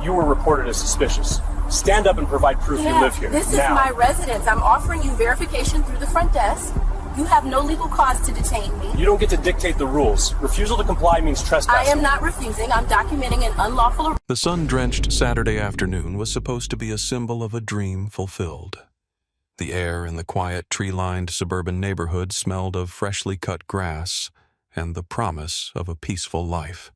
You were reported as suspicious. Stand up and provide proof you live here. This is my residence. I'm offering you verification through the front desk. You have no legal cause to detain me. You don't get to dictate the rules. Refusal to comply means trespassing. I am not refusing. I'm documenting an unlawful arrest. The sun-drenched Saturday afternoon was supposed to be a symbol of a dream fulfilled. The air in the quiet, tree-lined suburban neighborhood smelled of freshly cut grass and the promise of a peaceful life.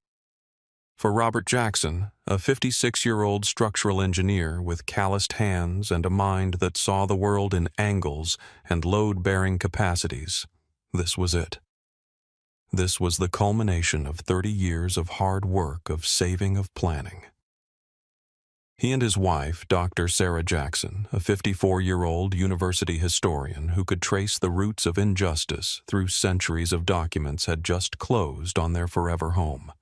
For Robert Jackson, a 56-year-old structural engineer with calloused hands and a mind that saw the world in angles and load-bearing capacities, this was it. This was the culmination of 30 years of hard work, of saving, of planning. He and his wife, Dr. Sarah Jackson, a 54-year-old university historian who could trace the roots of injustice through centuries of documents, had just closed on their forever home.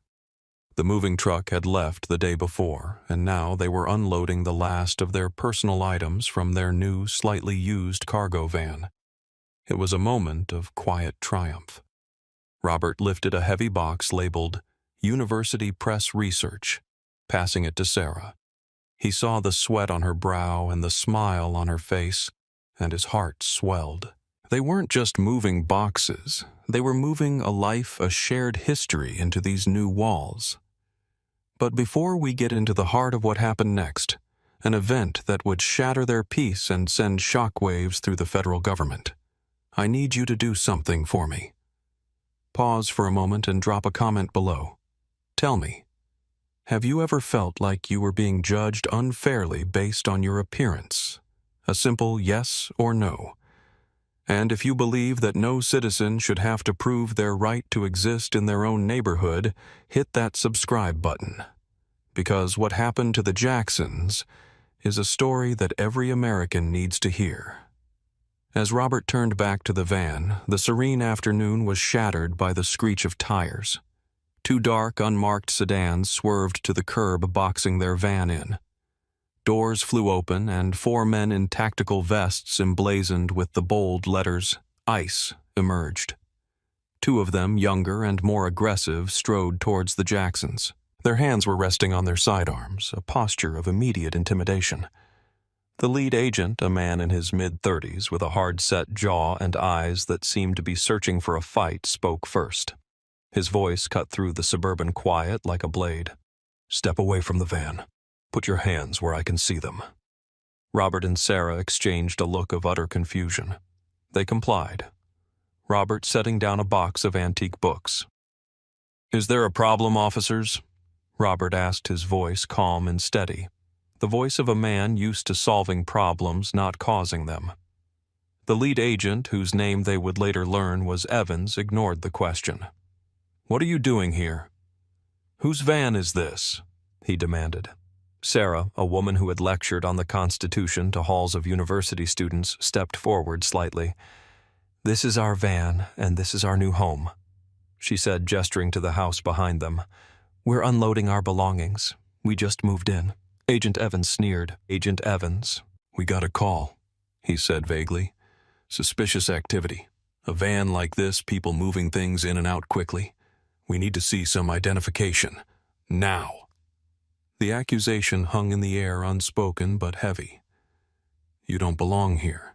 The moving truck had left the day before, and now they were unloading the last of their personal items from their new, slightly used cargo van. It was a moment of quiet triumph. Robert lifted a heavy box labeled University Press Research, passing it to Sarah. He saw the sweat on her brow and the smile on her face, and his heart swelled. They weren't just moving boxes. They were moving a life, a shared history into these new walls. But before we get into the heart of what happened next, an event that would shatter their peace and send shockwaves through the federal government, I need you to do something for me. Pause for a moment and drop a comment below. Tell me, have you ever felt like you were being judged unfairly based on your appearance? A simple yes or no. And if you believe that no citizen should have to prove their right to exist in their own neighborhood, hit that subscribe button. Because what happened to the Jacksons is a story that every American needs to hear. As Robert turned back to the van, the serene afternoon was shattered by the screech of tires. Two dark, unmarked sedans swerved to the curb, boxing their van in. Doors flew open, and 4 men in tactical vests emblazoned with the bold letters ICE emerged. 2 of them, younger and more aggressive, strode towards the Jacksons. Their hands were resting on their sidearms, a posture of immediate intimidation. The lead agent, a man in his mid-30s with a hard-set jaw and eyes that seemed to be searching for a fight, spoke first. His voice cut through the suburban quiet like a blade. "Step away from the van. Put your hands where I can see them." Robert and Sarah exchanged a look of utter confusion. They complied, Robert setting down a box of antique books. "Is there a problem, officers?" Robert asked, his voice calm and steady, the voice of a man used to solving problems, not causing them. The lead agent, whose name they would later learn was Evans, ignored the question. "What are you doing here?" "Whose van is this?" he demanded. Sarah, a woman who had lectured on the Constitution to halls of university students, stepped forward slightly. "This is our van, and this is our new home," she said, gesturing to the house behind them. "We're unloading our belongings. We just moved in." Agent Evans sneered. "Agent Evans, we got a call," he said vaguely. "Suspicious activity. A van like this, people moving things in and out quickly. We need to see some identification. Now." The accusation hung in the air, unspoken but heavy. "You don't belong here."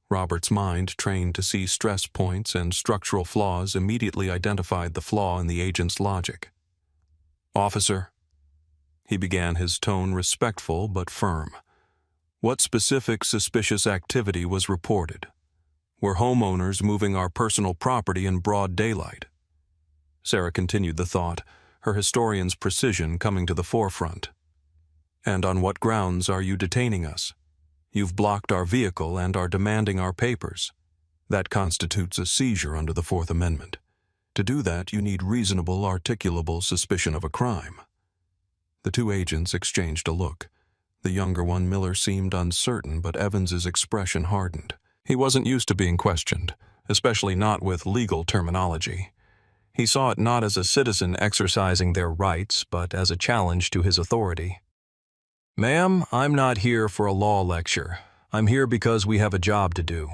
Robert's mind, trained to see stress points and structural flaws, immediately identified the flaw in the agent's logic. "Officer," he began, his tone respectful but firm, "what specific suspicious activity was reported? Were homeowners moving our personal property in broad daylight?" Sarah continued the thought, her historian's precision coming to the forefront. "And on what grounds are you detaining us? You've blocked our vehicle and are demanding our papers. That constitutes a seizure under the Fourth Amendment. To do that, you need reasonable, articulable suspicion of a crime." The 2 agents exchanged a look. The younger one, Miller, seemed uncertain, but Evans's expression hardened. He wasn't used to being questioned, especially not with legal terminology. He saw it not as a citizen exercising their rights, but as a challenge to his authority. "Ma'am, I'm not here for a law lecture. I'm here because we have a job to do.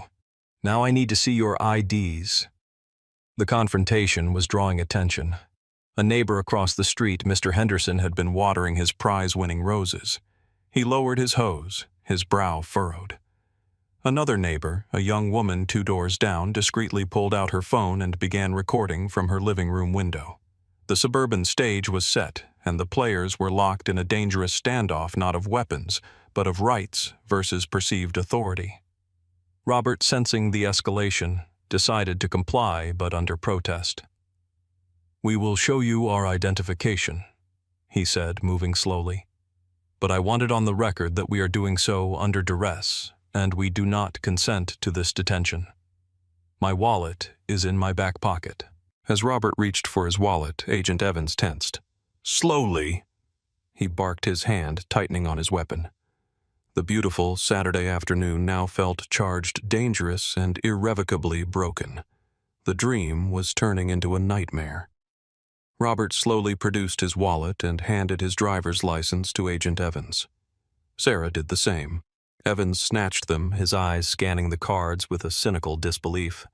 Now I need to see your IDs." The confrontation was drawing attention. A neighbor across the street, Mr. Henderson, had been watering his prize-winning roses. He lowered his hose, his brow furrowed. Another neighbor, a young woman 2 doors down, discreetly pulled out her phone and began recording from her living room window. The suburban stage was set, and the players were locked in a dangerous standoff not of weapons, but of rights versus perceived authority. Robert, sensing the escalation, decided to comply, but under protest. "We will show you our identification," he said, moving slowly. "But I want it on the record that we are doing so under duress, and we do not consent to this detention. My wallet is in my back pocket." As Robert reached for his wallet, Agent Evans tensed. "Slowly!" He barked, his hand tightening on his weapon. The beautiful Saturday afternoon now felt charged, dangerous, and irrevocably broken. The dream was turning into a nightmare. Robert slowly produced his wallet and handed his driver's license to Agent Evans. Sarah did the same. Evans snatched them, his eyes scanning the cards with a cynical disbelief.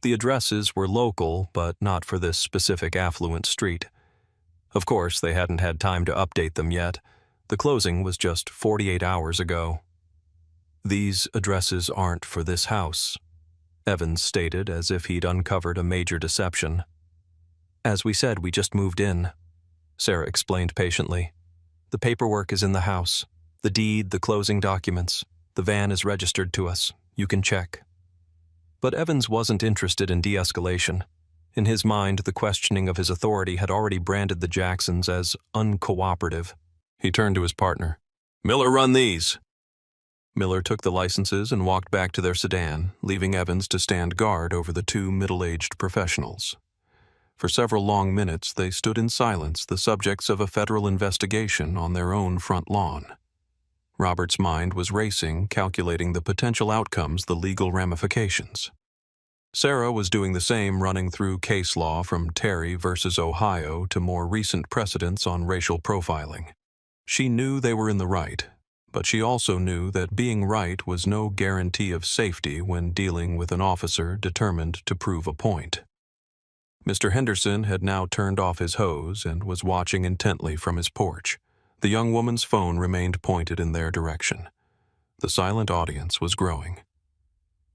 The addresses were local, but not for this specific affluent street. Of course, they hadn't had time to update them yet. The closing was just 48 hours ago. "These addresses aren't for this house," Evans stated, as if he'd uncovered a major deception. "As we said, we just moved in," Sarah explained patiently. "The paperwork is in the house. The deed, the closing documents. The van is registered to us. You can check." But Evans wasn't interested in de-escalation. In his mind, the questioning of his authority had already branded the Jacksons as uncooperative. He turned to his partner. "Miller, run these." Miller took the licenses and walked back to their sedan, leaving Evans to stand guard over the 2 middle-aged professionals. For several long minutes, they stood in silence, the subjects of a federal investigation on their own front lawn. Robert's mind was racing, calculating the potential outcomes, the legal ramifications. Sarah was doing the same, running through case law from Terry versus Ohio to more recent precedents on racial profiling. She knew they were in the right, but she also knew that being right was no guarantee of safety when dealing with an officer determined to prove a point. Mr. Henderson had now turned off his hose and was watching intently from his porch. The young woman's phone remained pointed in their direction. The silent audience was growing.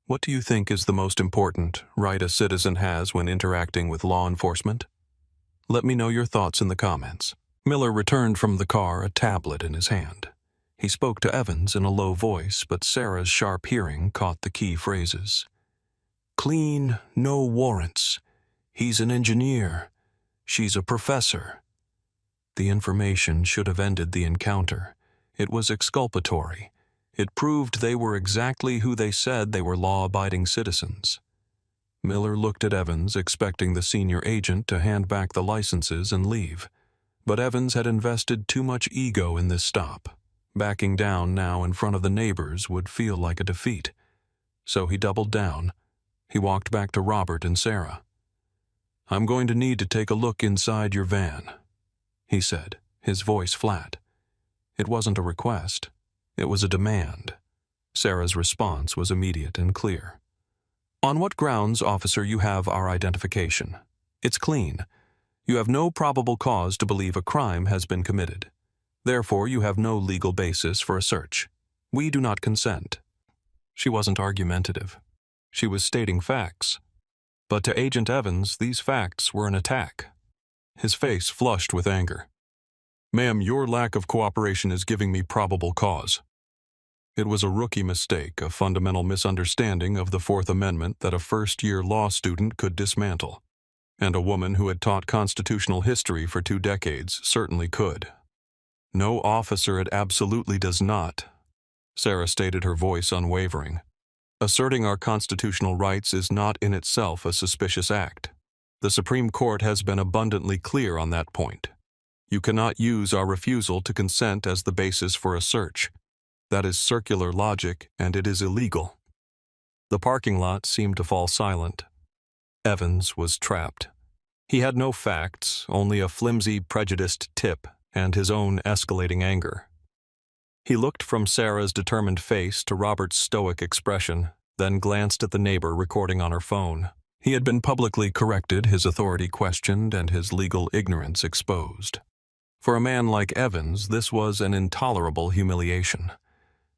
"What do you think is the most important right a citizen has when interacting with law enforcement? Let me know your thoughts in the comments." Miller returned from the car, a tablet in his hand. He spoke to Evans in a low voice, but Sarah's sharp hearing caught the key phrases. "Clean, no warrants. He's an engineer. She's a professor." The information should have ended the encounter. It was exculpatory. It proved they were exactly who they said they were, law-abiding citizens. Miller looked at Evans, expecting the senior agent to hand back the licenses and leave. But Evans had invested too much ego in this stop. Backing down now in front of the neighbors would feel like a defeat. So he doubled down. He walked back to Robert and Sarah. "I'm going to need to take a look inside your van," he said, his voice flat. It wasn't a request. It was a demand. Sarah's response was immediate and clear. "On what grounds, officer, you have our identification? It's clean. You have no probable cause to believe a crime has been committed. Therefore, you have no legal basis for a search. We do not consent." She wasn't argumentative. She was stating facts. But to Agent Evans, these facts were an attack. His face flushed with anger. "Ma'am, your lack of cooperation is giving me probable cause." It was a rookie mistake, a fundamental misunderstanding of the Fourth Amendment that a first-year law student could dismantle. And a woman who had taught constitutional history for 2 decades certainly could. "No officer, it absolutely does not," Sarah stated, her voice unwavering. "Asserting our constitutional rights is not in itself a suspicious act. The Supreme Court has been abundantly clear on that point. You cannot use our refusal to consent as the basis for a search. That is circular logic, and it is illegal." The parking lot seemed to fall silent. Evans was trapped. He had no facts, only a flimsy, prejudiced tip and his own escalating anger. He looked from Sarah's determined face to Robert's stoic expression, then glanced at the neighbor recording on her phone. He had been publicly corrected, his authority questioned, and his legal ignorance exposed. For a man like Evans, this was an intolerable humiliation.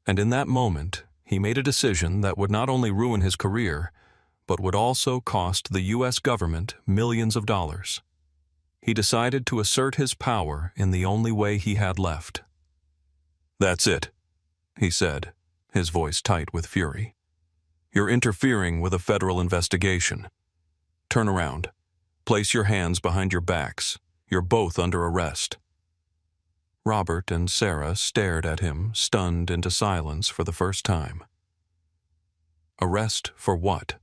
And in that moment, he made a decision that would not only ruin his career, but would also cost the U.S. government millions of dollars. He decided to assert his power in the only way he had left. "That's it," he said, his voice tight with fury. "You're interfering with a federal investigation. Turn around. Place your hands behind your backs. You're both under arrest." Robert and Sarah stared at him, stunned into silence for the first time. Arrest for what?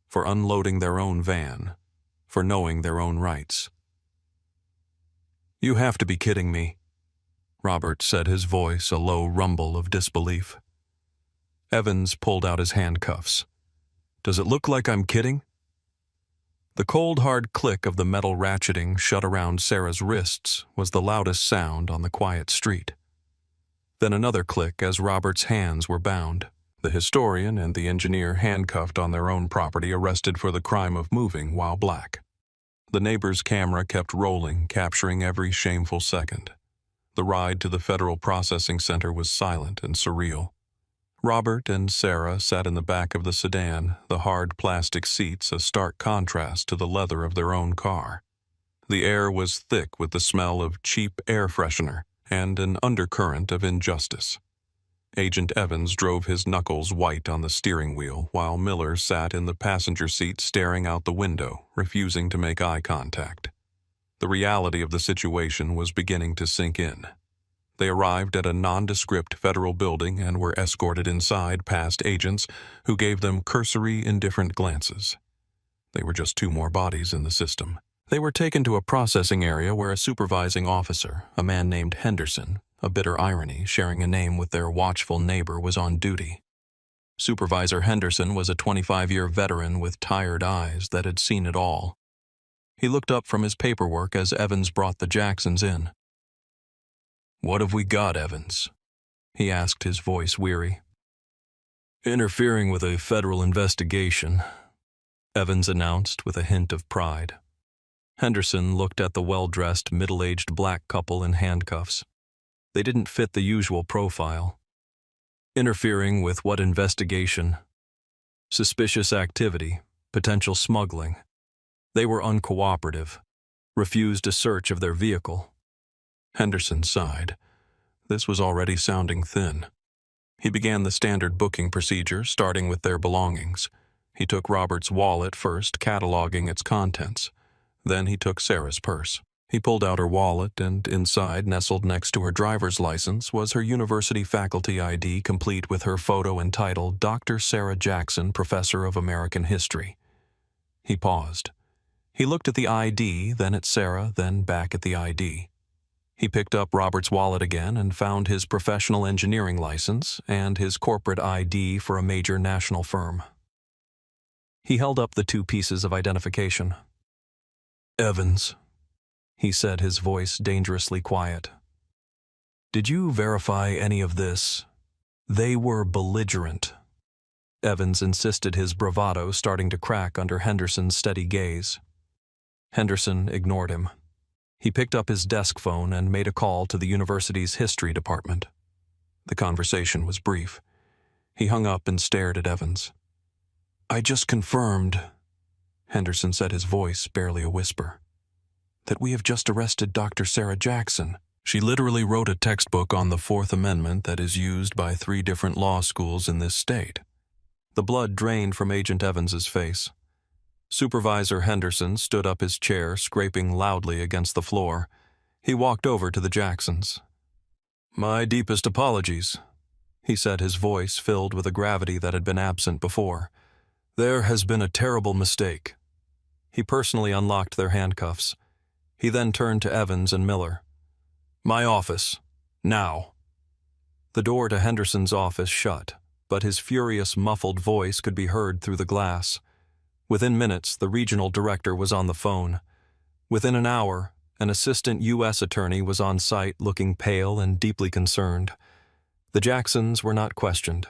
For unloading their own van, for knowing their own rights. "You have to be kidding me," Robert said, his voice a low rumble of disbelief. Evans pulled out his handcuffs. "Does it look like I'm kidding?" The cold, hard click of the metal ratcheting shut around Sarah's wrists was the loudest sound on the quiet street. Then another click as Robert's hands were bound. The historian and the engineer handcuffed on their own property, arrested for the crime of moving while black. The neighbor's camera kept rolling, capturing every shameful second. The ride to the federal processing center was silent and surreal. Robert and Sarah sat in the back of the sedan, the hard plastic seats a stark contrast to the leather of their own car. The air was thick with the smell of cheap air freshener and an undercurrent of injustice. Agent Evans drove his knuckles white on the steering wheel, while Miller sat in the passenger seat staring out the window, refusing to make eye contact. The reality of the situation was beginning to sink in. They arrived at a nondescript federal building and were escorted inside past agents who gave them cursory, indifferent glances. They were just two more bodies in the system. They were taken to a processing area where a supervising officer, a man named Henderson, a bitter irony sharing a name with their watchful neighbor, was on duty. Supervisor Henderson was a 25-year veteran with tired eyes that had seen it all. He looked up from his paperwork as Evans brought the Jacksons in. "What have we got, Evans?" he asked, his voice weary. "Interfering with a federal investigation," Evans announced with a hint of pride. Henderson looked at the well-dressed, middle-aged black couple in handcuffs. They didn't fit the usual profile. "Interfering with what investigation?" "Suspicious activity, potential smuggling." They were uncooperative, refused a search of their vehicle. Henderson sighed. This was already sounding thin. He began the standard booking procedure, starting with their belongings. He took Robert's wallet first, cataloging its contents. Then he took Sarah's purse. He pulled out her wallet, and inside, nestled next to her driver's license, was her university faculty ID, complete with her photo entitled Dr. Sarah Jackson, Professor of American History. He paused. He looked at the ID, then at Sarah, then back at the ID. He picked up Robert's wallet again and found his professional engineering license and his corporate ID for a major national firm. He held up the two pieces of identification. "Evans," he said, his voice dangerously quiet. "Did you verify any of this?" "They were belligerent." Evans insisted, his bravado starting to crack under Henderson's steady gaze. Henderson ignored him. He picked up his desk phone and made a call to the university's history department. The conversation was brief. He hung up and stared at Evans. "I just confirmed," Henderson said, his voice barely a whisper, "that we have just arrested Dr. Sarah Jackson. She literally wrote a textbook on the Fourth Amendment that is used by 3 different law schools in this state." The blood drained from Agent Evans's face. Supervisor Henderson stood up his chair, scraping loudly against the floor. He walked over to the Jacksons. "My deepest apologies," he said, his voice filled with a gravity that had been absent before. "There has been a terrible mistake." He personally unlocked their handcuffs. He then turned to Evans and Miller. "My office. Now." The door to Henderson's office shut, but his furious, muffled voice could be heard through the glass. Within minutes, the regional director was on the phone. Within an hour, an assistant U.S. attorney was on site, looking pale and deeply concerned. The Jacksons were not questioned.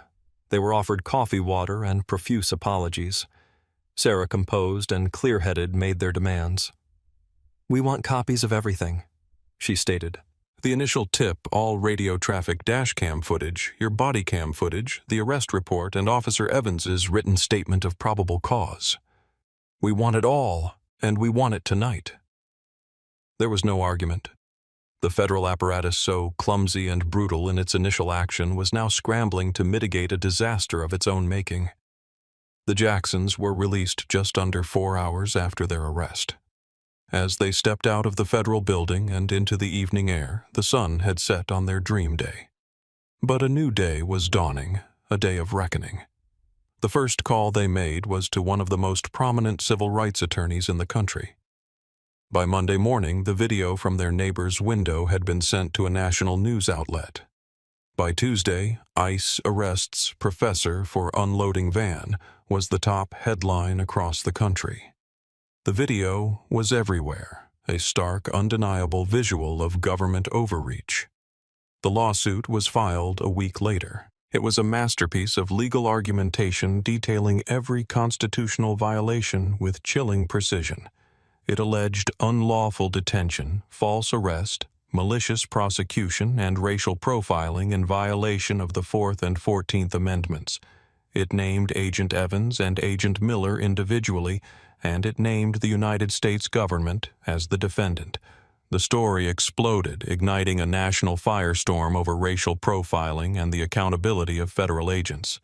They were offered coffee water and profuse apologies. Sarah, composed and clear-headed, made their demands. "We want copies of everything," she stated. "The initial tip, all radio traffic dash cam footage, your body cam footage, the arrest report, and Officer Evans's written statement of probable cause. We want it all, and we want it tonight." There was no argument. The federal apparatus, so clumsy and brutal in its initial action, was now scrambling to mitigate a disaster of its own making. The Jacksons were released just under 4 hours after their arrest. As they stepped out of the federal building and into the evening air, the sun had set on their dream day. But a new day was dawning, a day of reckoning. The first call they made was to one of the most prominent civil rights attorneys in the country. By Monday morning, the video from their neighbor's window had been sent to a national news outlet. By Tuesday, ICE arrests professor for unloading van was the top headline across the country. The video was everywhere, a stark, undeniable visual of government overreach. The lawsuit was filed a week later. It was a masterpiece of legal argumentation detailing every constitutional violation with chilling precision. It alleged unlawful detention, false arrest, malicious prosecution, and racial profiling in violation of the 4th and 14th Amendments. It named Agent Evans and Agent Miller individually, and it named the United States government as the defendant. The story exploded, igniting a national firestorm over racial profiling and the accountability of federal agents.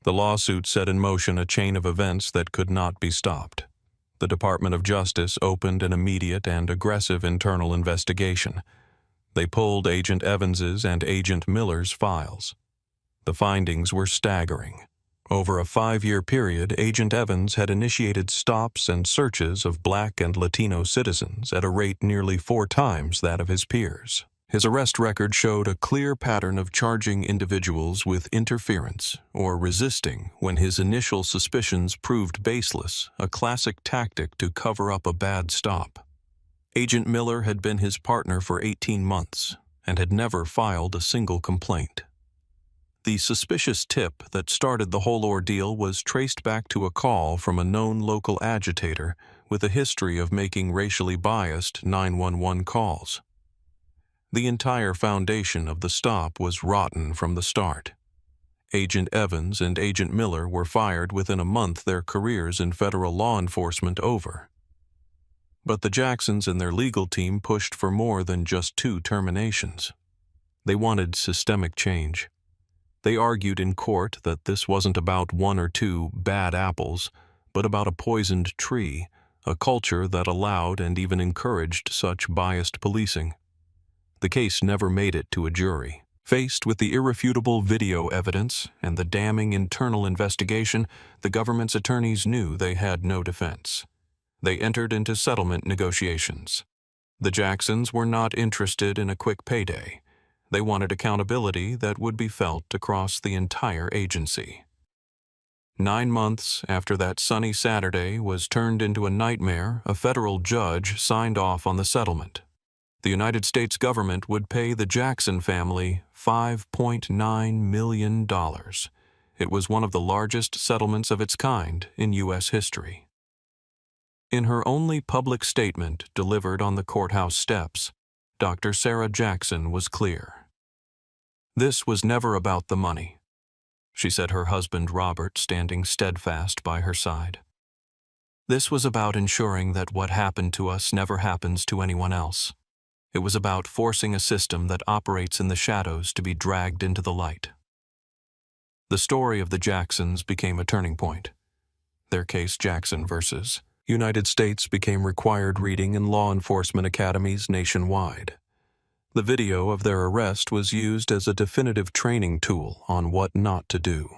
The lawsuit set in motion a chain of events that could not be stopped. The Department of Justice opened an immediate and aggressive internal investigation. They pulled Agent Evans's and Agent Miller's files. The findings were staggering. Over a 5-year period, Agent Evans had initiated stops and searches of Black and Latino citizens at a rate nearly 4 times that of his peers. His arrest record showed a clear pattern of charging individuals with interference or resisting when his initial suspicions proved baseless, a classic tactic to cover up a bad stop. Agent Miller had been his partner for 18 months and had never filed a single complaint. The suspicious tip that started the whole ordeal was traced back to a call from a known local agitator with a history of making racially biased 911 calls. The entire foundation of the stop was rotten from the start. Agent Evans and Agent Miller were fired within a month, their careers in federal law enforcement over. But the Jacksons and their legal team pushed for more than just 2 terminations. They wanted systemic change. They argued in court that this wasn't about 1 or 2 bad apples, but about a poisoned tree, a culture that allowed and even encouraged such biased policing. The case never made it to a jury. Faced with the irrefutable video evidence and the damning internal investigation, the government's attorneys knew they had no defense. They entered into settlement negotiations. The Jacksons were not interested in a quick payday. They wanted accountability that would be felt across the entire agency. 9 months after that sunny Saturday was turned into a nightmare, a federal judge signed off on the settlement. The United States government would pay the Jackson family $5.9 million. It was one of the largest settlements of its kind in U.S. history. In her only public statement delivered on the courthouse steps, Dr. Sarah Jackson was clear. This was never about the money, she said, her husband Robert standing steadfast by her side. This was about ensuring that what happened to us never happens to anyone else. It was about forcing a system that operates in the shadows to be dragged into the light. The story of the Jacksons became a turning point. Their case, Jackson versus United States, became required reading in law enforcement academies nationwide. The video of their arrest was used as a definitive training tool on what not to do.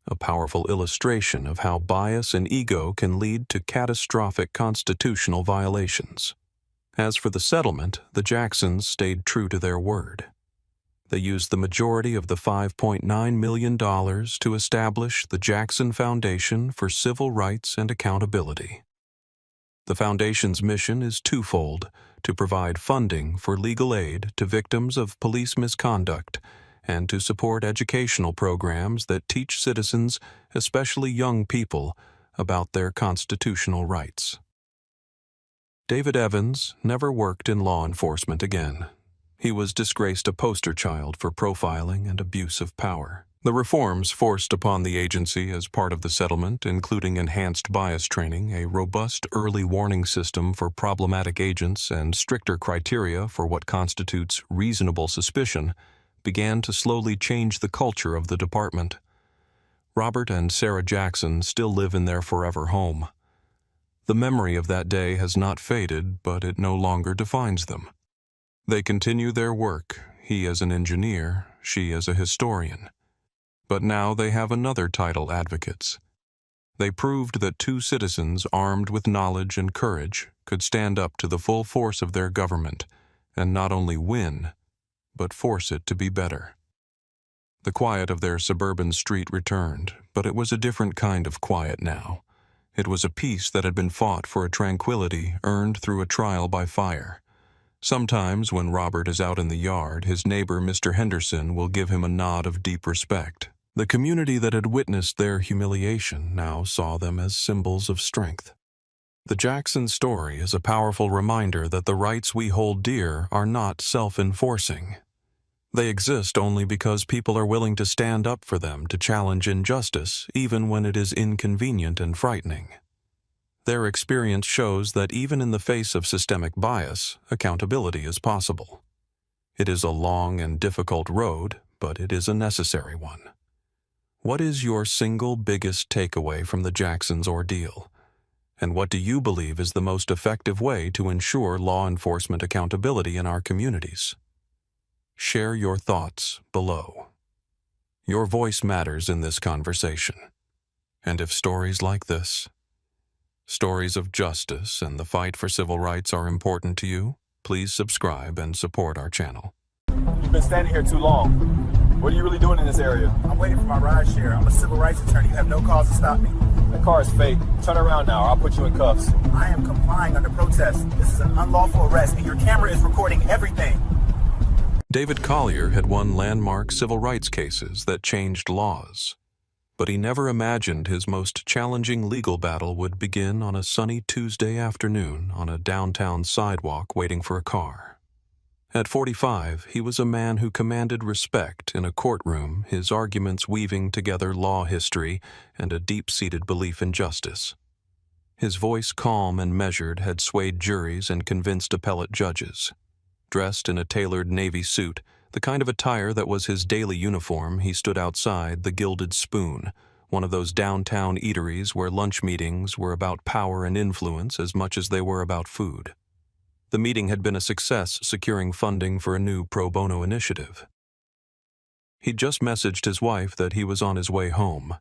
A powerful illustration of how bias and ego can lead to catastrophic constitutional violations. As for the settlement, the Jacksons stayed true to their word. They used the majority of the $5.9 million to establish the Jackson Foundation for Civil Rights and Accountability. The Foundation's mission is twofold: to provide funding for legal aid to victims of police misconduct and to support educational programs that teach citizens, especially young people, about their constitutional rights. David Evans never worked in law enforcement again. He was disgraced a poster child for profiling and abuse of power. The reforms forced upon the agency as part of the settlement, including enhanced bias training, a robust early warning system for problematic agents, and stricter criteria for what constitutes reasonable suspicion, began to slowly change the culture of the department. Robert and Sarah Jackson still live in their forever home. The memory of that day has not faded, but it no longer defines them. They continue their work, he as an engineer, she as a historian. But now they have another title advocates. They proved that two citizens armed with knowledge and courage could stand up to the full force of their government and not only win, but force it to be better. The quiet of their suburban street returned, but it was a different kind of quiet now. It was a peace that had been fought for a tranquility earned through a trial by fire. Sometimes when Robert is out in the yard, his neighbor Mr. Henderson will give him a nod of deep respect. The community that had witnessed their humiliation now saw them as symbols of strength. The Jackson story is a powerful reminder that the rights we hold dear are not self-enforcing. They exist only because people are willing to stand up for them to challenge injustice, even when it is inconvenient and frightening. Their experience shows that even in the face of systemic bias, accountability is possible. It is a long and difficult road, but it is a necessary one. What is your single biggest takeaway from the Jacksons' ordeal? And what do you believe is the most effective way to ensure law enforcement accountability in our communities? Share your thoughts below. Your voice matters in this conversation. And if stories like this, stories of justice and the fight for civil rights are important to you, please subscribe and support our channel. You've been standing here too long. What are you really doing in this area? I'm waiting for my ride share. I'm a civil rights attorney. You have no cause to stop me. That car is fake. Turn around now, or I'll put you in cuffs. I am complying under protest. This is an unlawful arrest, and your camera is recording everything. David Collier had won landmark civil rights cases that changed laws. But he never imagined his most challenging legal battle would begin on a sunny Tuesday afternoon on a downtown sidewalk waiting for a car. At 45, he was a man who commanded respect in a courtroom, his arguments weaving together law history and a deep-seated belief in justice. His voice, calm and measured, had swayed juries and convinced appellate judges. Dressed in a tailored navy suit, the kind of attire that was his daily uniform, he stood outside the Gilded Spoon, one of those downtown eateries where lunch meetings were about power and influence as much as they were about food. The meeting had been a success, securing funding for a new pro bono initiative. He'd just messaged his wife that he was on his way home,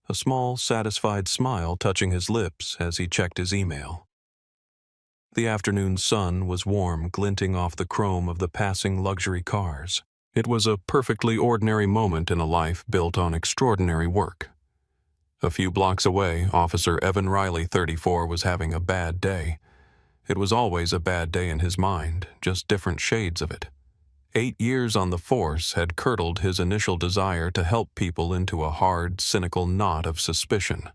a small, satisfied smile touching his lips as he checked his email. The afternoon sun was warm, glinting off the chrome of the passing luxury cars. It was a perfectly ordinary moment in a life built on extraordinary work. A few blocks away, Officer Evan Riley, 34, was having a bad day. It was always a bad day in his mind, just different shades of it. 8 years on the force had curdled his initial desire to help people into a hard, cynical knot of suspicion.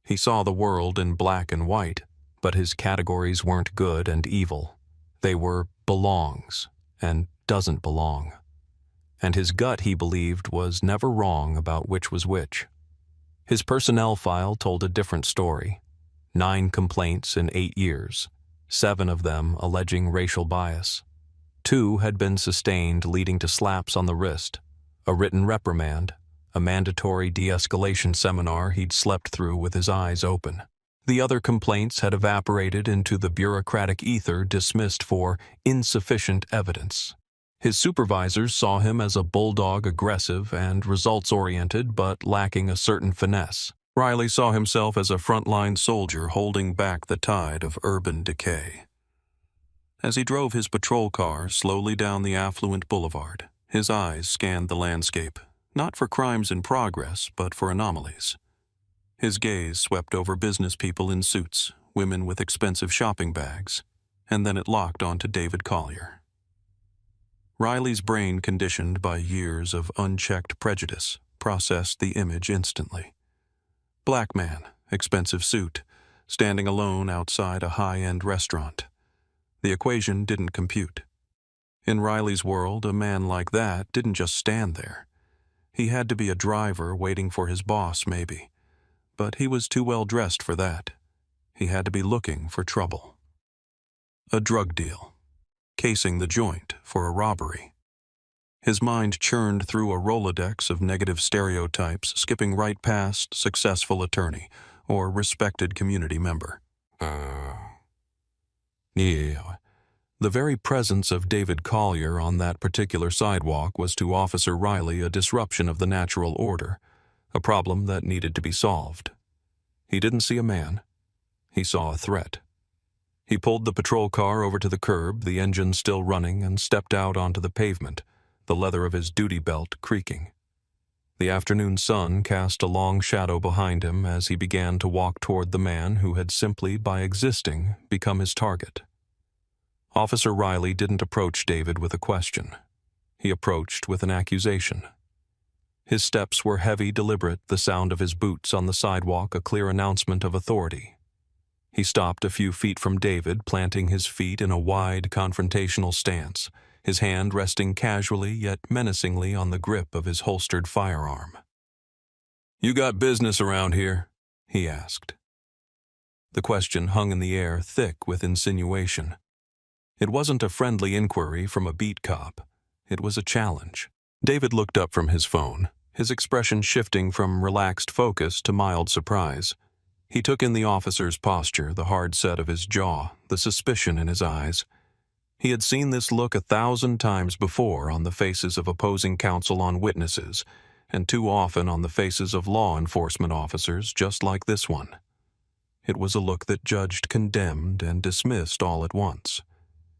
He saw the world in black and white, but his categories weren't good and evil. They were belongs and doesn't belong. And his gut, he believed, was never wrong about which was which. His personnel file told a different story. 9 complaints in 8 years. 7 of them alleging racial bias. 2 had been sustained, leading to slaps on the wrist, a written reprimand, a mandatory de-escalation seminar he'd slept through with his eyes open. The other complaints had evaporated into the bureaucratic ether, dismissed for insufficient evidence. His supervisors saw him as a bulldog, aggressive and results-oriented, but lacking a certain finesse. Riley saw himself as a frontline soldier holding back the tide of urban decay. As he drove his patrol car slowly down the affluent boulevard, his eyes scanned the landscape, not for crimes in progress, but for anomalies. His gaze swept over business people in suits, women with expensive shopping bags, and then it locked onto David Collier. Riley's brain, conditioned by years of unchecked prejudice, processed the image instantly. Black man, expensive suit, standing alone outside a high-end restaurant. The equation didn't compute. In Riley's world, a man like that didn't just stand there. He had to be a driver waiting for his boss, maybe. But he was too well dressed for that. He had to be looking for trouble. A drug deal. Casing the joint for a robbery. His mind churned through a Rolodex of negative stereotypes, skipping right past successful attorney or respected community member. Yeah. The very presence of David Collier on that particular sidewalk was to Officer Riley a disruption of the natural order, a problem that needed to be solved. He didn't see a man. He saw a threat. He pulled the patrol car over to the curb, the engine still running, and stepped out onto the pavement, the leather of his duty belt creaking. The afternoon sun cast a long shadow behind him as he began to walk toward the man who had simply, by existing, become his target. Officer Riley didn't approach David with a question. He approached with an accusation. His steps were heavy, deliberate, the sound of his boots on the sidewalk a clear announcement of authority. He stopped a few feet from David, planting his feet in a wide, confrontational stance, his hand resting casually yet menacingly on the grip of his holstered firearm. "You got business around here?" he asked. The question hung in the air, thick with insinuation. It wasn't a friendly inquiry from a beat cop. It was a challenge. David looked up from his phone, his expression shifting from relaxed focus to mild surprise. He took in the officer's posture, the hard set of his jaw, the suspicion in his eyes. He had seen this look 1,000 times before on the faces of opposing counsel on witnesses, and too often on the faces of law enforcement officers just like this one. It was a look that judged, condemned, and dismissed all at once.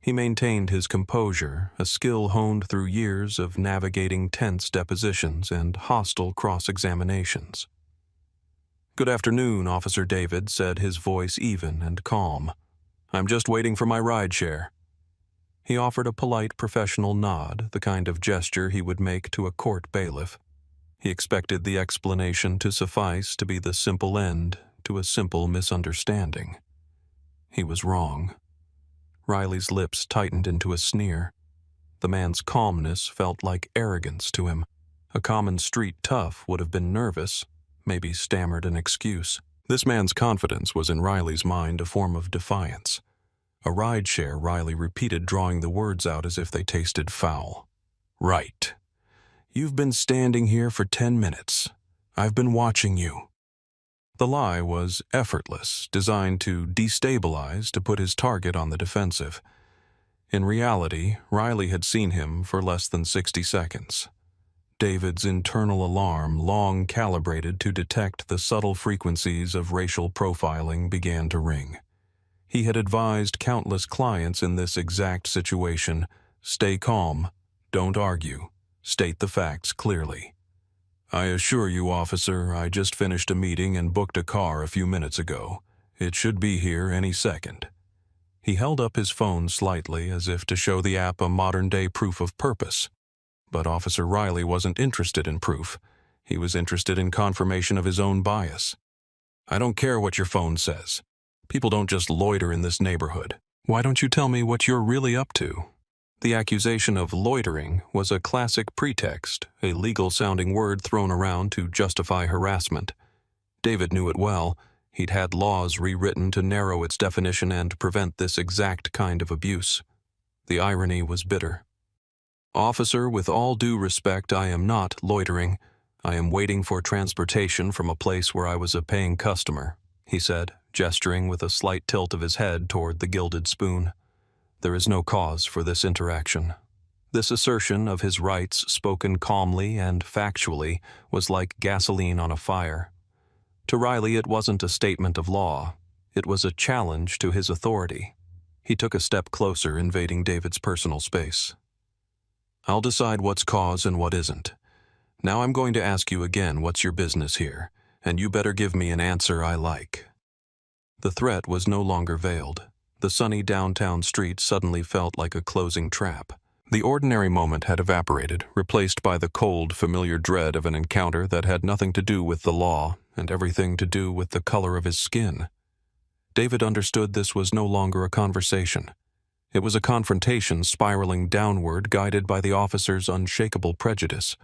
He maintained his composure, a skill honed through years of navigating tense depositions and hostile cross-examinations. "Good afternoon, Officer David," said, his voice even and calm. "I'm just waiting for my ride share." He offered a polite professional nod, the kind of gesture he would make to a court bailiff. He expected the explanation to suffice to be the simple end to a simple misunderstanding. He was wrong. Riley's lips tightened into a sneer. The man's calmness felt like arrogance to him. A common street tough would have been nervous, maybe stammered an excuse. This man's confidence was in Riley's mind a form of defiance. A ride share, Riley repeated, drawing the words out as if they tasted foul. "Right. You've been standing here for 10 minutes. I've been watching you." The lie was effortless, designed to destabilize, to put his target on the defensive. In reality, Riley had seen him for less than 60 seconds. David's internal alarm, long calibrated to detect the subtle frequencies of racial profiling, began to ring. He had advised countless clients in this exact situation, stay calm, don't argue, state the facts clearly. "I assure you, officer, I just finished a meeting and booked a car a few minutes ago. It should be here any second." He held up his phone slightly as if to show the app a modern-day proof of purpose. But Officer Riley wasn't interested in proof. He was interested in confirmation of his own bias. "I don't care what your phone says. People don't just loiter in this neighborhood. Why don't you tell me what you're really up to?" The accusation of loitering was a classic pretext, a legal-sounding word thrown around to justify harassment. David knew it well. He'd had laws rewritten to narrow its definition and prevent this exact kind of abuse. The irony was bitter. "Officer, with all due respect, I am not loitering. I am waiting for transportation from a place where I was a paying customer," he said, gesturing with a slight tilt of his head toward the gilded spoon. There is no cause for this interaction. This assertion of his rights, spoken calmly and factually, was like gasoline on a fire. To Riley, it wasn't a statement of law. It was a challenge to his authority. He took a step closer, invading David's personal space. "I'll decide what's cause and what isn't. Now I'm going to ask you again what's your business here, and you better give me an answer I like." The threat was no longer veiled. The sunny downtown street suddenly felt like a closing trap. The ordinary moment had evaporated, replaced by the cold, familiar dread of an encounter that had nothing to do with the law and everything to do with the color of his skin. David understood this was no longer a conversation. It was a confrontation spiraling downward, guided by the officer's unshakable prejudice.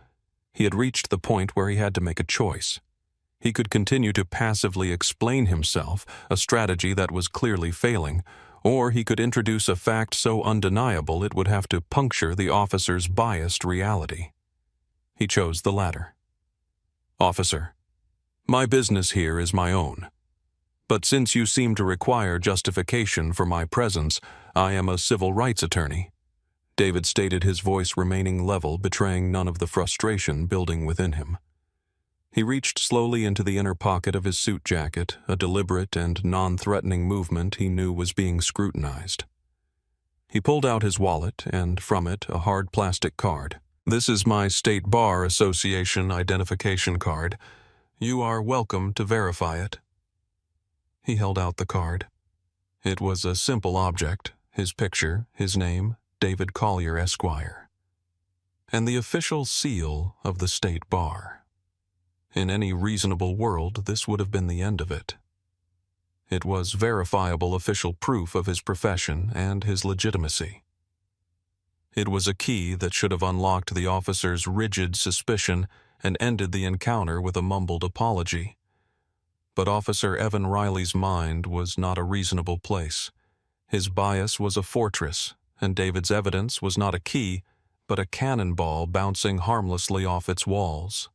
He had reached the point where he had to make a choice. He could continue to passively explain himself, a strategy that was clearly failing, or he could introduce a fact so undeniable it would have to puncture the officer's biased reality. He chose the latter. "Officer, my business here is my own. But since you seem to require justification for my presence, I am a civil rights attorney," David stated, his voice remaining level, betraying none of the frustration building within him. He reached slowly into the inner pocket of his suit jacket, a deliberate and non-threatening movement he knew was being scrutinized. He pulled out his wallet and, from it, a hard plastic card. "This is my State Bar Association identification card. You are welcome to verify it." He held out the card. It was a simple object, his picture, his name, David Collier, Esquire, and the official seal of the State Bar. In any reasonable world, this would have been the end of it. It was verifiable official proof of his profession and his legitimacy. It was a key that should have unlocked the officer's rigid suspicion and ended the encounter with a mumbled apology. But Officer Evan Riley's mind was not a reasonable place. His bias was a fortress, and David's evidence was not a key, but a cannonball bouncing harmlessly off its walls.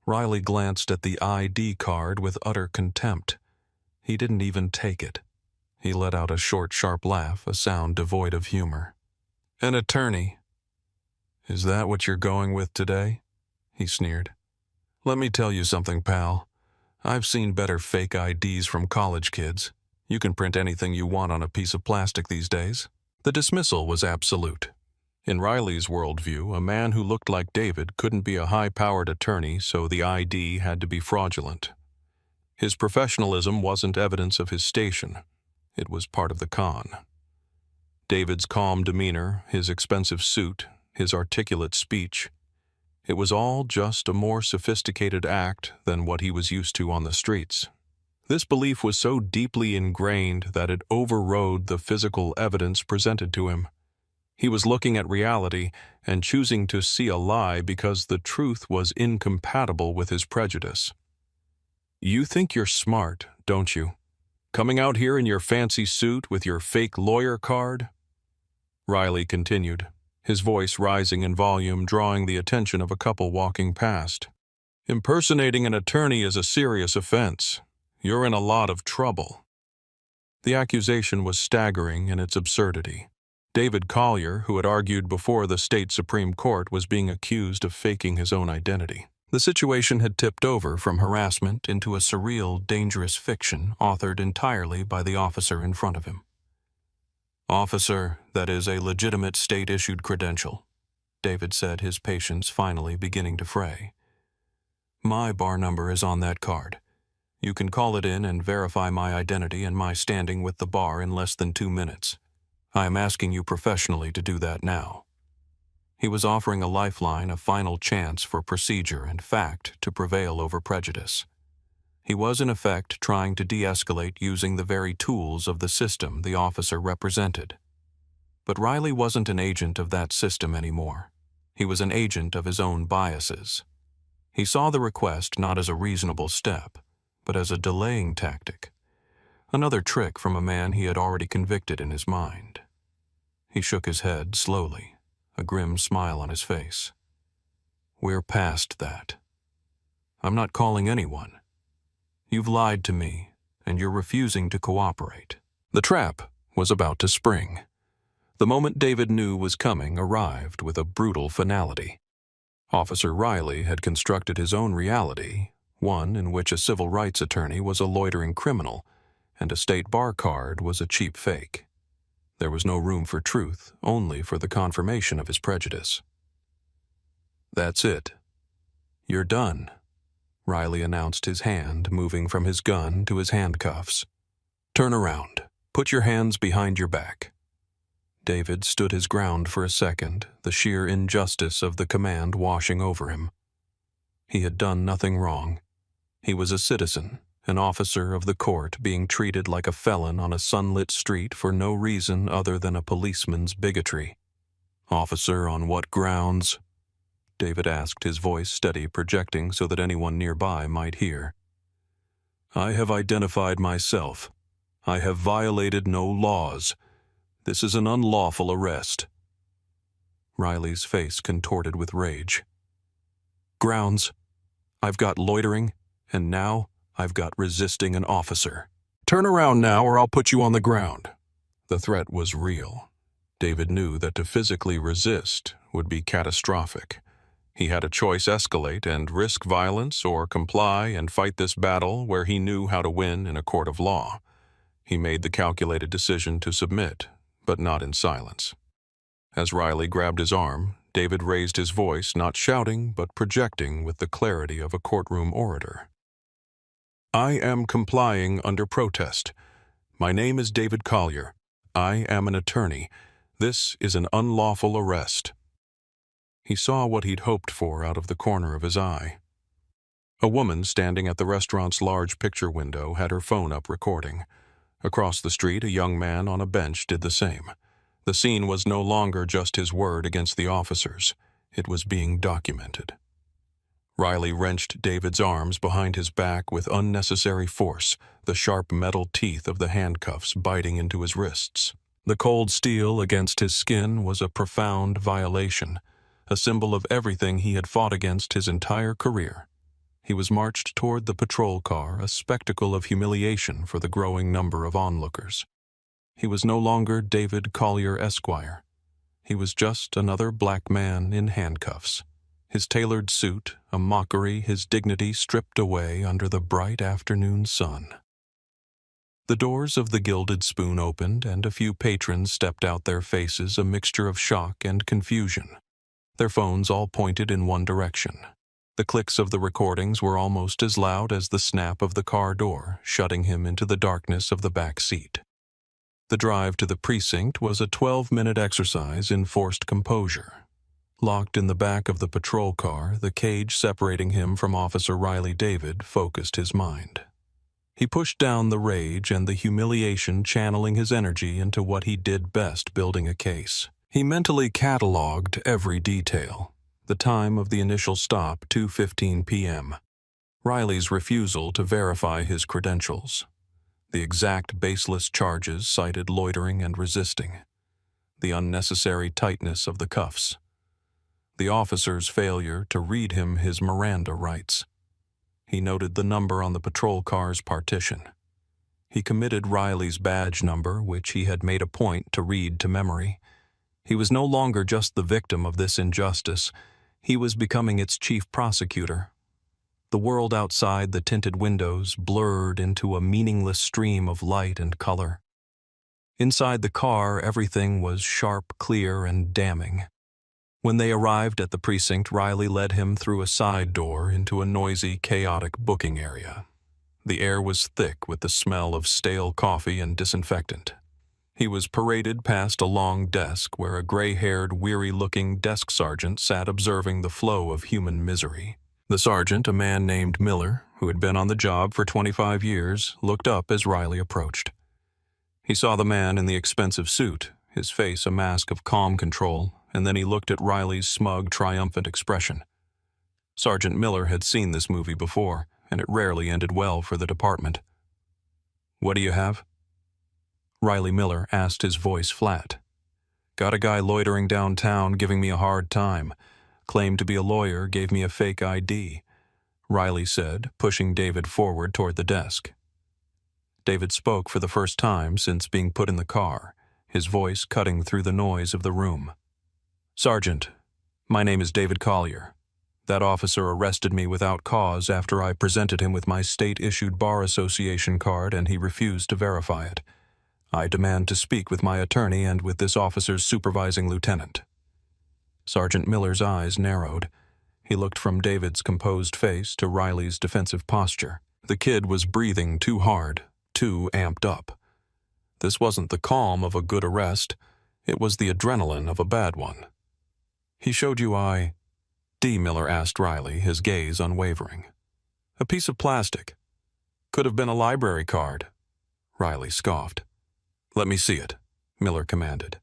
Riley glanced at the ID card with utter contempt. He didn't even take it. He let out a short, sharp laugh, a sound devoid of humor. "An attorney. Is that what you're going with today?" he sneered. "Let me tell you something, pal. I've seen better fake IDs from college kids. You can print anything you want on a piece of plastic these days." The dismissal was absolute. In Riley's worldview, a man who looked like David couldn't be a high-powered attorney, so the ID had to be fraudulent. His professionalism wasn't evidence of his station. It was part of the con. David's calm demeanor, his expensive suit, his articulate speech, it was all just a more sophisticated act than what he was used to on the streets. This belief was so deeply ingrained that it overrode the physical evidence presented to him. He was looking at reality and choosing to see a lie because the truth was incompatible with his prejudice. "You think you're smart, don't you? Coming out here in your fancy suit with your fake lawyer card?" Riley continued, his voice rising in volume, drawing the attention of a couple walking past. "Impersonating an attorney is a serious offense. You're in a lot of trouble." The accusation was staggering in its absurdity. David Collier, who had argued before the state Supreme Court, was being accused of faking his own identity. The situation had tipped over from harassment into a surreal, dangerous fiction authored entirely by the officer in front of him. "Officer, that is a legitimate state-issued credential," David said, his patience finally beginning to fray. "My bar number is on that card. You can call it in and verify my identity and my standing with the bar in less than 2 minutes. I am asking you professionally to do that now." He was offering a lifeline, a final chance for procedure and fact to prevail over prejudice. He was, in effect, trying to de-escalate using the very tools of the system the officer represented. But Riley wasn't an agent of that system anymore. He was an agent of his own biases. He saw the request not as a reasonable step, but as a delaying tactic. Another trick from a man he had already convicted in his mind. He shook his head slowly, a grim smile on his face. "We're past that. I'm not calling anyone. You've lied to me, and you're refusing to cooperate." The trap was about to spring. The moment David knew was coming arrived with a brutal finality. Officer Riley had constructed his own reality, one in which a civil rights attorney was a loitering criminal, and a state bar card was a cheap fake. There was no room for truth, only for the confirmation of his prejudice. "That's it. You're done," Riley announced, his hand moving from his gun to his handcuffs. "Turn around. Put your hands behind your back." David stood his ground for a second, the sheer injustice of the command washing over him. He had done nothing wrong. He was a citizen, an officer of the court, being treated like a felon on a sunlit street for no reason other than a policeman's bigotry. "Officer, on what grounds?" David asked, his voice steady, projecting so that anyone nearby might hear. "I have identified myself. I have violated no laws. This is an unlawful arrest." Riley's face contorted with rage. "Grounds? I've got loitering, and now I've got resisting an officer. Turn around now or I'll put you on the ground." The threat was real. David knew that to physically resist would be catastrophic. He had a choice: escalate and risk violence, or comply and fight this battle where he knew how to win in a court of law. He made the calculated decision to submit, but not in silence. As Riley grabbed his arm, David raised his voice, not shouting, but projecting with the clarity of a courtroom orator. "I am complying under protest. My name is David Collier. I am an attorney. This is an unlawful arrest." He saw what he'd hoped for out of the corner of his eye. A woman standing at the restaurant's large picture window had her phone up recording. Across the street, a young man on a bench did the same. The scene was no longer just his word against the officers. It was being documented. Riley wrenched David's arms behind his back with unnecessary force, the sharp metal teeth of the handcuffs biting into his wrists. The cold steel against his skin was a profound violation, a symbol of everything he had fought against his entire career. He was marched toward the patrol car, a spectacle of humiliation for the growing number of onlookers. He was no longer David Collier, Esquire. He was just another black man in handcuffs. His tailored suit, a mockery, his dignity stripped away under the bright afternoon sun. The doors of the Gilded Spoon opened, and a few patrons stepped out, their faces a mixture of shock and confusion. Their phones all pointed in one direction. The clicks of the recordings were almost as loud as the snap of the car door, shutting him into the darkness of the back seat. The drive to the precinct was a 12-minute exercise in forced composure. Locked in the back of the patrol car, the cage separating him from Officer Riley David focused his mind. He pushed down the rage and the humiliation, channeling his energy into what he did best: building a case. He mentally cataloged every detail. The time of the initial stop, 2:15 p.m. Riley's refusal to verify his credentials. The exact baseless charges cited: loitering and resisting. The unnecessary tightness of the cuffs. The officer's failure to read him his Miranda rights. He noted the number on the patrol car's partition. He committed Riley's badge number, which he had made a point to read to memory. He was no longer just the victim of this injustice. He was becoming its chief prosecutor. The world outside the tinted windows blurred into a meaningless stream of light and color. Inside the car, everything was sharp, clear, and damning. When they arrived at the precinct, Riley led him through a side door into a noisy, chaotic booking area. The air was thick with the smell of stale coffee and disinfectant. He was paraded past a long desk where a gray-haired, weary-looking desk sergeant sat observing the flow of human misery. The sergeant, a man named Miller, who had been on the job for 25 years, looked up as Riley approached. He saw the man in the expensive suit, his face a mask of calm control, and then he looked at Riley's smug, triumphant expression. Sergeant Miller had seen this movie before, and it rarely ended well for the department. "What do you have?" Riley Miller asked, his voice flat. "Got a guy loitering downtown giving me a hard time. Claimed to be a lawyer, gave me a fake ID," Riley said, pushing David forward toward the desk. David spoke for the first time since being put in the car, his voice cutting through the noise of the room. "Sergeant, my name is David Collier. That officer arrested me without cause after I presented him with my state-issued Bar Association card and he refused to verify it. I demand to speak with my attorney and with this officer's supervising lieutenant." Sergeant Miller's eyes narrowed. He looked from David's composed face to Riley's defensive posture. The kid was breathing too hard, too amped up. This wasn't the calm of a good arrest. It was the adrenaline of a bad one. "He showed you D. Miller asked Riley, his gaze unwavering. "A piece of plastic. Could have been a library card." Riley scoffed. "Let me see it," Miller commanded.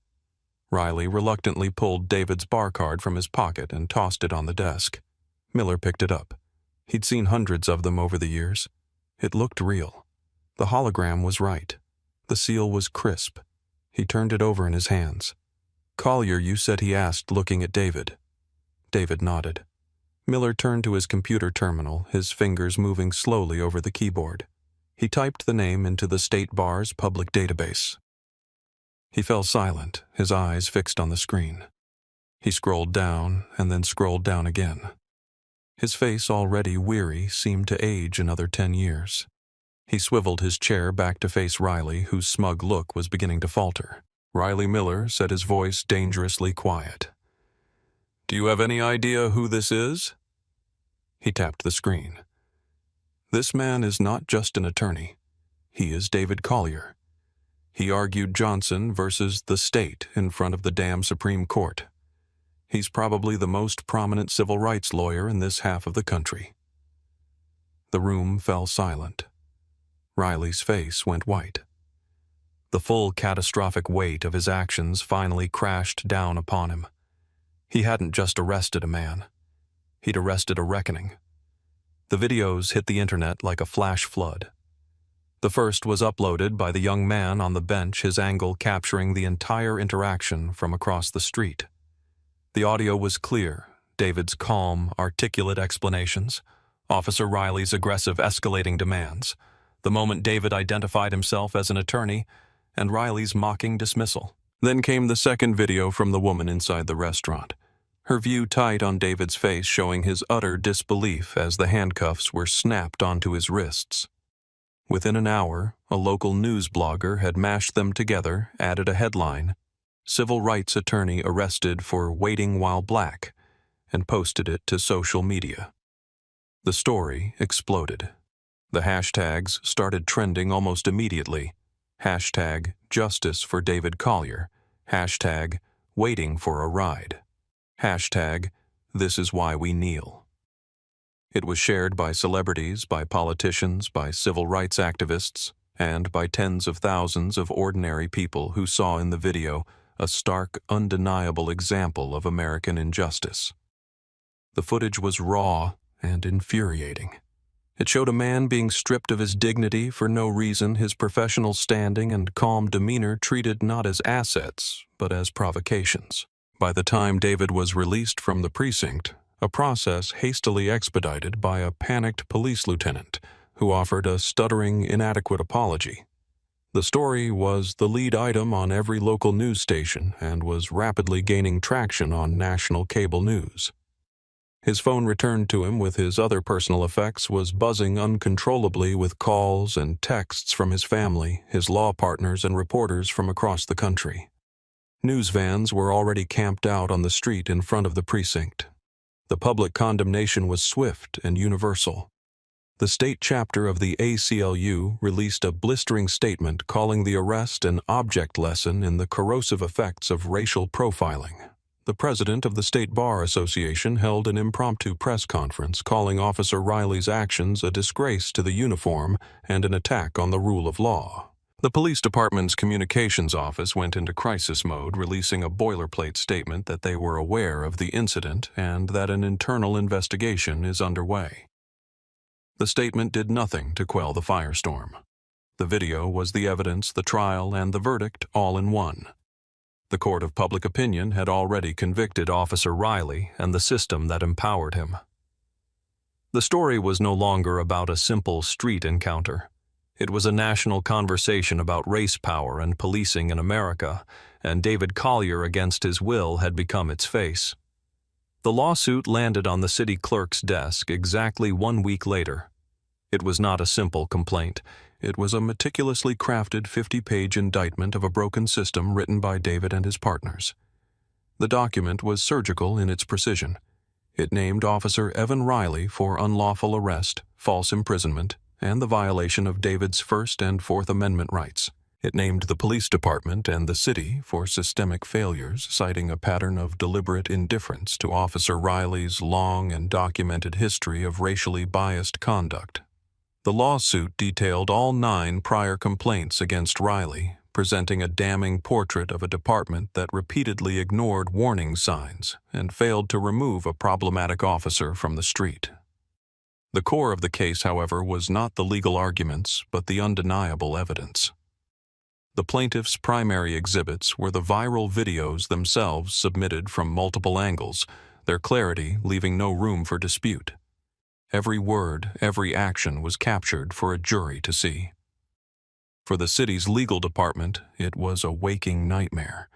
Riley reluctantly pulled David's bar card from his pocket and tossed it on the desk. Miller picked it up. He'd seen hundreds of them over the years. It looked real. The hologram was right. The seal was crisp. He turned it over in his hands. "Collier, you said," he asked, looking at David. David nodded. Miller turned to his computer terminal, his fingers moving slowly over the keyboard. He typed the name into the State Bar's public database. He fell silent, his eyes fixed on the screen. He scrolled down and then scrolled down again. His face, already weary, seemed to age another 10 years. He swiveled his chair back to face Riley, whose smug look was beginning to falter. "Riley Miller," said his voice dangerously quiet. "Do you have any idea who this is?" He tapped the screen. "This man is not just an attorney. He is David Collier. He argued Johnson versus the state in front of the damn Supreme Court. He's probably the most prominent civil rights lawyer in this half of the country." The room fell silent. Riley's face went white. The full catastrophic weight of his actions finally crashed down upon him. He hadn't just arrested a man. He'd arrested a reckoning. The videos hit the internet like a flash flood. The first was uploaded by the young man on the bench, his angle capturing the entire interaction from across the street. The audio was clear, David's calm, articulate explanations, Officer Riley's aggressive escalating demands, the moment David identified himself as an attorney, and Riley's mocking dismissal. Then came the second video from the woman inside the restaurant, her view tight on David's face, showing his utter disbelief as the handcuffs were snapped onto his wrists. Within an hour, a local news blogger had mashed them together, added a headline, "Civil rights attorney arrested for waiting while black," and posted it to social media. The story exploded. The hashtags started trending almost immediately. Hashtag justice for David Collier. Hashtag waiting for a ride. Hashtag this is why we kneel. It was shared by celebrities, by politicians, by civil rights activists, and by tens of thousands of ordinary people who saw in the video a stark, undeniable example of American injustice. The footage was raw and infuriating. It showed a man being stripped of his dignity for no reason, his professional standing and calm demeanor treated not as assets, but as provocations. By the time David was released from the precinct, a process hastily expedited by a panicked police lieutenant who offered a stuttering, inadequate apology. The story was the lead item on every local news station and was rapidly gaining traction on national cable news. His phone returned to him with his other personal effects was buzzing uncontrollably with calls and texts from his family, his law partners, and reporters from across the country. News vans were already camped out on the street in front of the precinct. The public condemnation was swift and universal. The state chapter of the ACLU released a blistering statement calling the arrest an object lesson in the corrosive effects of racial profiling. The president of the State Bar Association held an impromptu press conference calling Officer Riley's actions a disgrace to the uniform and an attack on the rule of law. The police department's communications office went into crisis mode, releasing a boilerplate statement that they were aware of the incident and that an internal investigation is underway. The statement did nothing to quell the firestorm. The video was the evidence, the trial, and the verdict all in one. The court of public opinion had already convicted Officer Riley and the system that empowered him. The story was no longer about a simple street encounter. It was a national conversation about race power and policing in America, and David Collier, against his will, had become its face. The lawsuit landed on the city clerk's desk exactly 1 week later. It was not a simple complaint. It was a meticulously crafted 50-page indictment of a broken system written by David and his partners. The document was surgical in its precision. It named Officer Evan Riley for unlawful arrest, false imprisonment, and the violation of David's First and Fourth Amendment rights. It named the police department and the city for systemic failures, citing a pattern of deliberate indifference to Officer Riley's long and documented history of racially biased conduct. The lawsuit detailed all 9 prior complaints against Riley, presenting a damning portrait of a department that repeatedly ignored warning signs and failed to remove a problematic officer from the street. The core of the case, however, was not the legal arguments, but the undeniable evidence. The plaintiff's primary exhibits were the viral videos themselves submitted from multiple angles, their clarity leaving no room for dispute. Every word, every action was captured for a jury to see. For the city's legal department, it was a waking nightmare.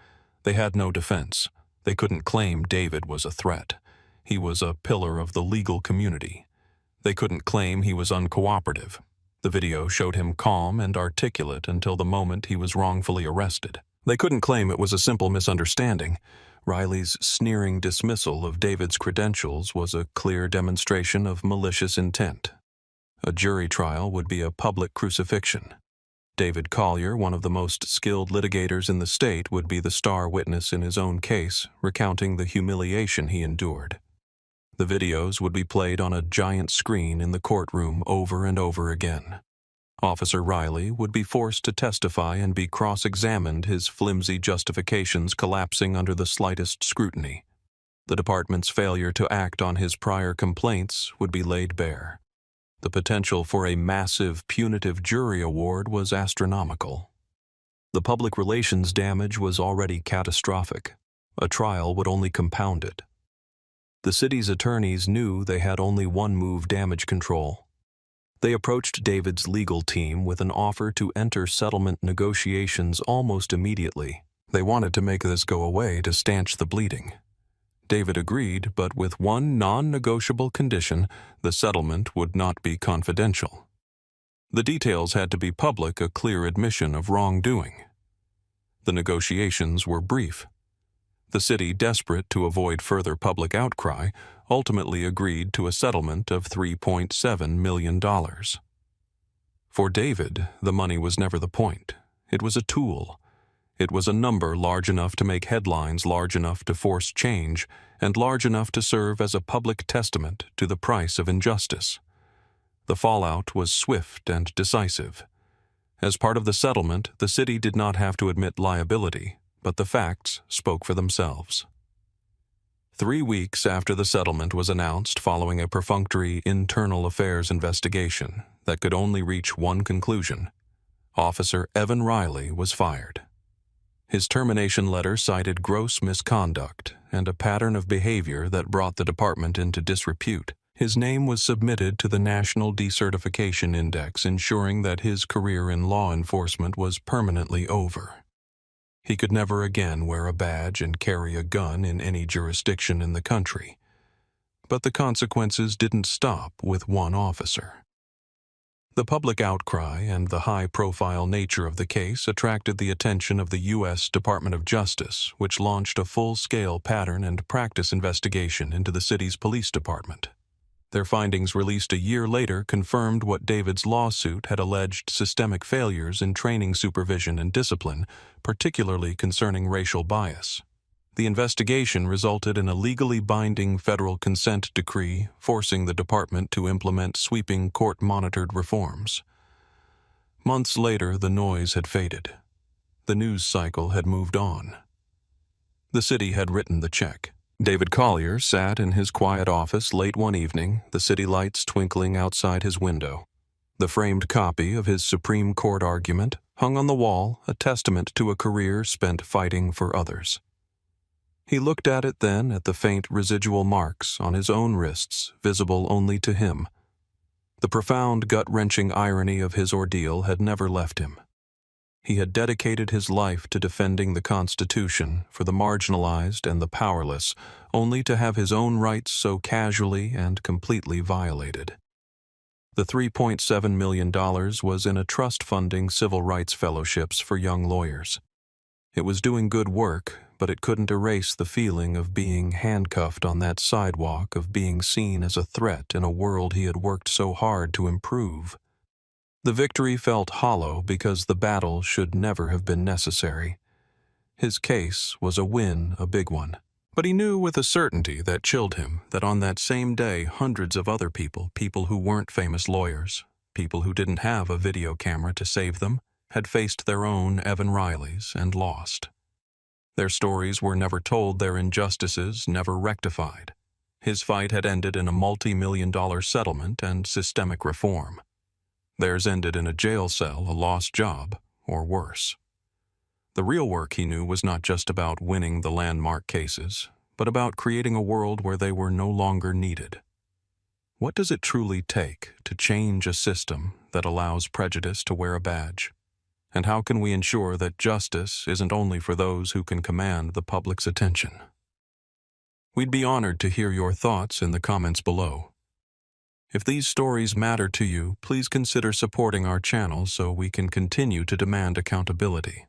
They had no defense. They couldn't claim David was a threat. He was a pillar of the legal community. They couldn't claim he was uncooperative. The video showed him calm and articulate until the moment he was wrongfully arrested. They couldn't claim it was a simple misunderstanding. Riley's sneering dismissal of David's credentials was a clear demonstration of malicious intent. A jury trial would be a public crucifixion. David Collier, one of the most skilled litigators in the state, would be the star witness in his own case, recounting the humiliation he endured. The videos would be played on a giant screen in the courtroom over and over again. Officer Riley would be forced to testify and be cross-examined, his flimsy justifications collapsing under the slightest scrutiny. The department's failure to act on his prior complaints would be laid bare. The potential for a massive punitive jury award was astronomical. The public relations damage was already catastrophic. A trial would only compound it. The city's attorneys knew they had only one move: damage control. They approached David's legal team with an offer to enter settlement negotiations almost immediately. They wanted to make this go away to stanch the bleeding. David agreed, but with one non-negotiable condition: the settlement would not be confidential. The details had to be public, a clear admission of wrongdoing. The negotiations were brief. The city, desperate to avoid further public outcry, ultimately agreed to a settlement of $3.7 million. For David, the money was never the point. It was a tool. It was a number large enough to make headlines, large enough to force change, and large enough to serve as a public testament to the price of injustice. The fallout was swift and decisive. As part of the settlement, the city did not have to admit liability, but the facts spoke for themselves. 3 weeks after the settlement was announced, following a perfunctory internal affairs investigation that could only reach one conclusion, Officer Evan Riley was fired. His termination letter cited gross misconduct and a pattern of behavior that brought the department into disrepute. His name was submitted to the National Decertification Index, ensuring that his career in law enforcement was permanently over. He could never again wear a badge and carry a gun in any jurisdiction in the country. But the consequences didn't stop with one officer. The public outcry and the high-profile nature of the case attracted the attention of the U.S. Department of Justice, which launched a full-scale pattern and practice investigation into the city's police department. Their findings, released a year later, confirmed what David's lawsuit had alleged: systemic failures in training, supervision, and discipline, particularly concerning racial bias. The investigation resulted in a legally binding federal consent decree forcing the department to implement sweeping court-monitored reforms. Months later, the noise had faded. The news cycle had moved on. The city had written the check. David Collier sat in his quiet office late one evening, the city lights twinkling outside his window. The framed copy of his Supreme Court argument hung on the wall, a testament to a career spent fighting for others. He looked at it then, at the faint residual marks on his own wrists, visible only to him. The profound, gut-wrenching irony of his ordeal had never left him. He had dedicated his life to defending the Constitution for the marginalized and the powerless, only to have his own rights so casually and completely violated. The $3.7 million was in a trust funding civil rights fellowships for young lawyers. It was doing good work, but it couldn't erase the feeling of being handcuffed on that sidewalk, of being seen as a threat in a world he had worked so hard to improve. The victory felt hollow because the battle should never have been necessary. His case was a win, a big one. But he knew with a certainty that chilled him that on that same day hundreds of other people who weren't famous lawyers, people who didn't have a video camera to save them, had faced their own Evan Rileys and lost. Their stories were never told, their injustices never rectified. His fight had ended in a multi-million-dollar settlement and systemic reform. Theirs ended in a jail cell, a lost job, or worse. The real work, he knew, was not just about winning the landmark cases, but about creating a world where they were no longer needed. What does it truly take to change a system that allows prejudice to wear a badge? And how can we ensure that justice isn't only for those who can command the public's attention? We'd be honored to hear your thoughts in the comments below. If these stories matter to you, please consider supporting our channel so we can continue to demand accountability.